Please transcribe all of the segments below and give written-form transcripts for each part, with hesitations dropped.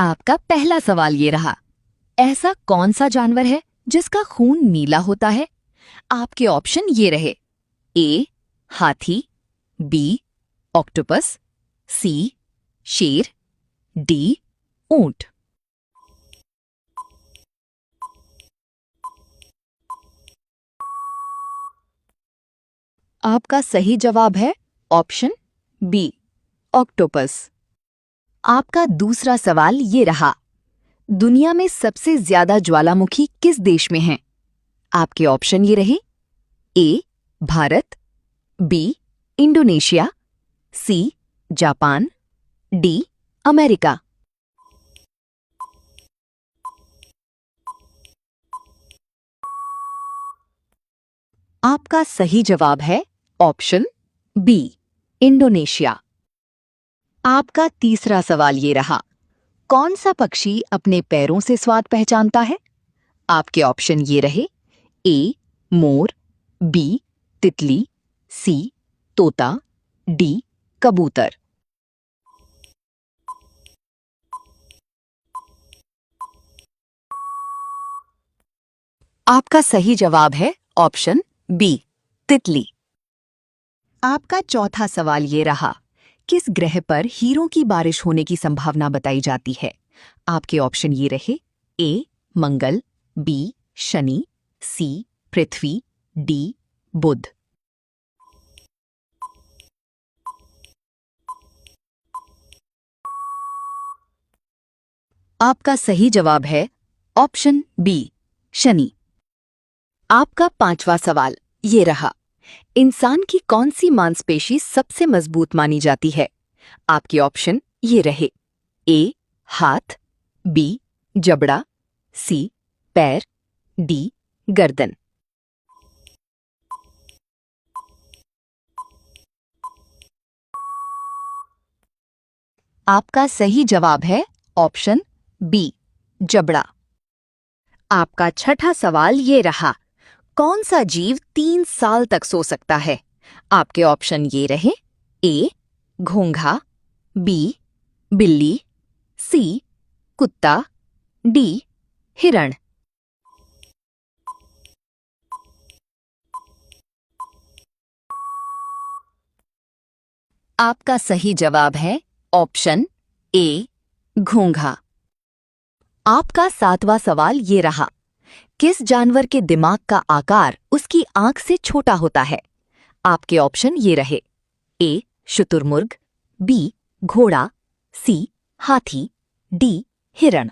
आपका पहला सवाल ये रहा, ऐसा कौन सा जानवर है जिसका खून नीला होता है? आपके ऑप्शन ये रहे, ए हाथी, बी ऑक्टोपस, सी शेर, डी ऊंट। आपका सही जवाब है ऑप्शन बी ऑक्टोपस। आपका दूसरा सवाल ये रहा, दुनिया में सबसे ज्यादा ज्वालामुखी किस देश में हैं? आपके ऑप्शन ये रहे, A Bharat, B Indonesia, C जापान, डी अमेरिका। आपका सही जवाब है ऑप्शन बी इंडोनेशिया। आपका तीसरा सवाल ये रहा, कौन सा पक्षी अपने पैरों से स्वाद पहचानता है? आपके ऑप्शन ये रहे, ए मोर, बी तितली, सी तोता, डी कबूतर। आपका सही जवाब है ऑप्शन बी तितली। आपका चौथा सवाल ये रहा, किस ग्रह पर हीरों की बारिश होने की संभावना बताई जाती है? आपके ऑप्शन ये रहे, ए मंगल, बी शनि, सी पृथ्वी, डी बुध। आपका सही जवाब है ऑप्शन बी शनि। आपका पांचवा सवाल ये रहा, इंसान की कौन सी मांसपेशी सबसे मजबूत मानी जाती है? आपके ऑप्शन ये रहे, ए हाथ, बी जबड़ा, सी पैर, डी गर्दन। आपका सही जवाब है ऑप्शन बी जबड़ा। आपका छठा सवाल ये रहा, कौन सा जीव 3 साल तक सो सकता है? आपके ऑप्शन ये रहे, ए घोंघा, बी बिल्ली, सी कुत्ता, डी हिरण। आपका सही जवाब है ऑप्शन ए घोंघा। आपका सातवां सवाल ये रहा, किस जानवर के दिमाग का आकार उसकी आंख से छोटा होता है? आपके ऑप्शन ये रहे, ए शुतुरमुर्ग, बी घोड़ा, सी हाथी, डी हिरण।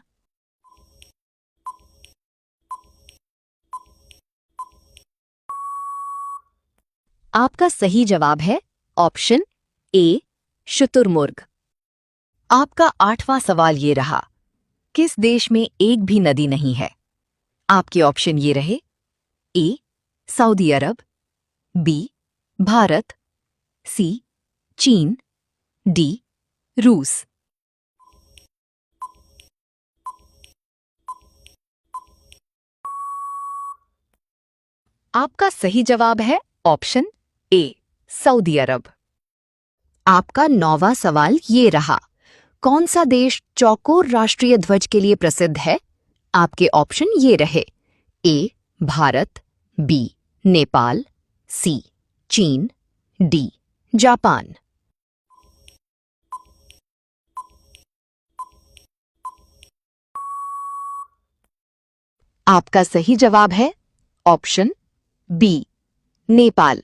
आपका सही जवाब है ऑप्शन ए शुतुरमुर्ग। आपका आठवां सवाल ये रहा, किस देश में एक भी नदी नहीं है? आपके ऑप्शन ये रहे, ए सऊदी अरब, बी भारत, सी चीन, डी रूस। आपका सही जवाब है ऑप्शन ए सऊदी अरब। आपका नौवां सवाल ये रहा, कौन सा देश चौकोर राष्ट्रीय ध्वज के लिए प्रसिद्ध है? आपके ऑप्शन ये रहे, ए भारत, बी नेपाल, सी चीन, डी जापान। आपका सही जवाब है ऑप्शन बी नेपाल।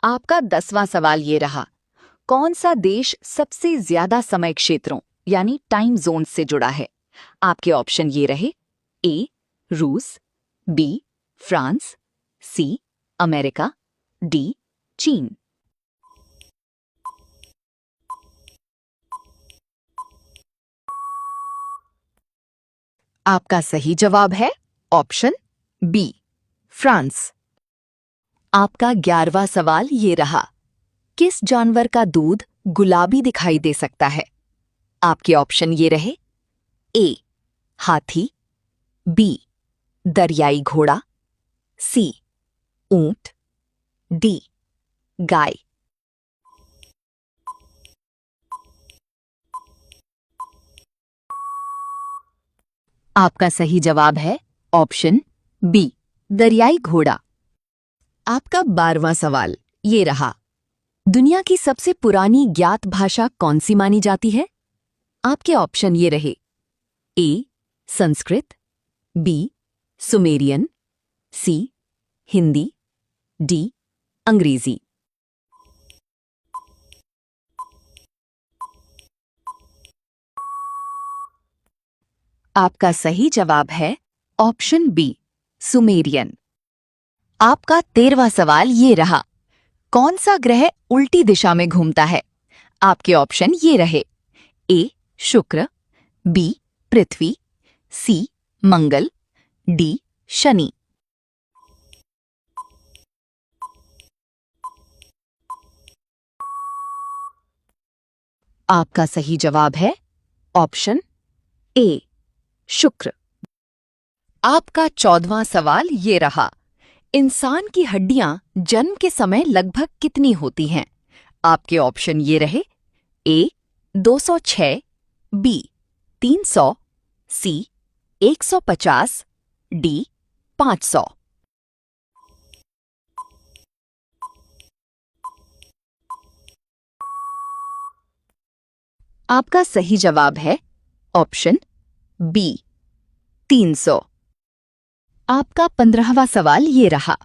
आपका 10वां सवाल ये रहा, कौन सा देश सबसे ज्यादा समय क्षेत्रों यानी टाइम जोन से जुड़ा है? आपके ऑप्शन ये रहे, ए रूस, B France, C America, D चीन। आपका सही जवाब है ऑप्शन बी फ्रांस। आपका 11वां सवाल ये रहा, किस जानवर का दूध गुलाबी दिखाई दे सकता है? आपके ऑप्शन ये रहे, ए हाथी, बी दरियाई घोड़ा, सी ऊंट, डी गाय। आपका सही जवाब है ऑप्शन बी, दरियाई घोड़ा। आपका 12वां सवाल ये रहा। दुनिया की सबसे पुरानी ज्ञात भाषा कौन सी मानी जाती है? आपके ऑप्शन ये रहे। ए, संस्कृत, बी, सुमेरियन, सी, हिंदी, डी, अंग्रेजी। आपका सही जवाब है ऑप्शन बी, सुमेरियन। आपका 13वां सवाल ये रहा। कौन सा ग्रह उल्टी दिशा में घूमता है? आपके ऑप्शन ये रहे। ए, शुक्र, बी, पृथ्वी, सी, मंगल, डी, शनि। आपका सही जवाब है ऑप्शन ए, शुक्र। आपका 14वां सवाल ये रहा। इंसान की हड्डियां जन्म के समय लगभग कितनी होती हैं? आपके ऑप्शन ये रहे। ए, 206, बी, 300, सी, 150, डी, 500। आपका सही जवाब है ऑप्शन बी, 300। आपका 15वां सवाल ये रहा।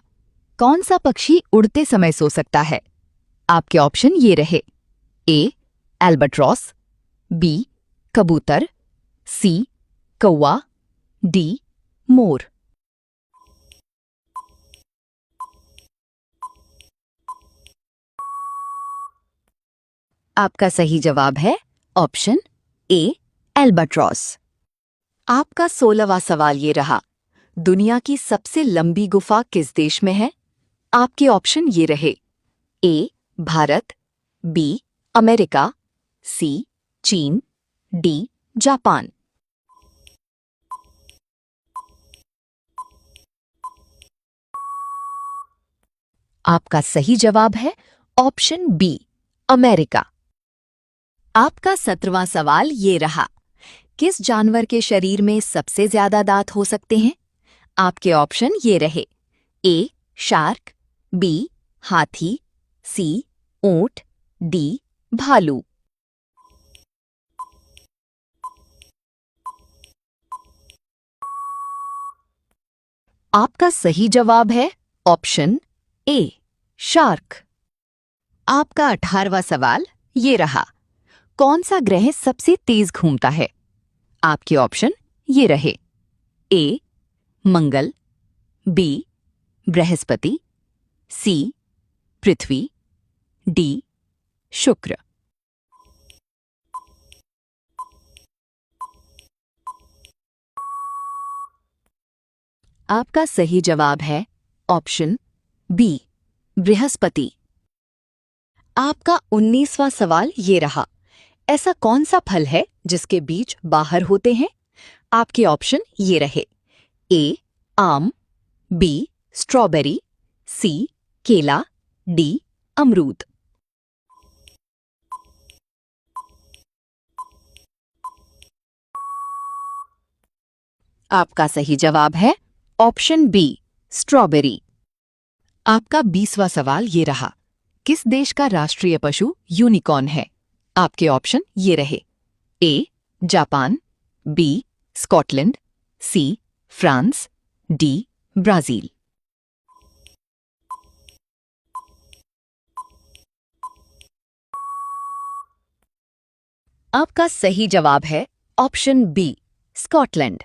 कौन सा पक्षी उड़ते समय सो सकता है? आपके ऑप्शन ये रहे। ए, एल्बाट्रॉस, बी, कबूतर, सी, कौवा, डी, मोर। आपका सही जवाब है ऑप्शन ए, एल्बाट्रॉस। आपका 16वां सवाल ये रहा। दुनिया की सबसे लंबी गुफा किस देश में है? आपके ऑप्शन ये रहे। ए, भारत, बी, अमेरिका, सी, चीन, डी, जापान। आपका सही जवाब है ऑप्शन बी, अमेरिका। आपका 17वां सवाल ये रहा। किस जानवर के शरीर में सबसे ज्यादा दांत हो सकते हैं? आपके ऑप्शन ये रहे। ए, शार्क, बी, हाथी, सी, ऊंट, डी, भालू। आपका सही जवाब है ऑप्शन ए, शार्क। आपका 18वां सवाल ये रहा। कौन सा ग्रह सबसे तेज घूमता है? आपके ऑप्शन ये रहे। ए, मंगल, बी, बृहस्पति, सी, पृथ्वी, डी, शुक्र। आपका सही जवाब है ऑप्शन बी, बृहस्पति। आपका 19वां सवाल ये रहा। ऐसा कौन सा फल है जिसके बीज बाहर होते हैं? आपके ऑप्शन ये रहे। ए, आम, बी, स्ट्रॉबेरी, सी, केला, डी, अमरूद। आपका सही जवाब है ऑप्शन बी, स्ट्रॉबेरी। आपका 20वां सवाल ये रहा। किस देश का राष्ट्रीय पशु यूनिकॉर्न है? आपके ऑप्शन ये रहे। ए, जापान, बी, स्कॉटलैंड, सी, फ्रांस, डी, ब्राजील। आपका सही जवाब है ऑप्शन बी, स्कॉटलैंड।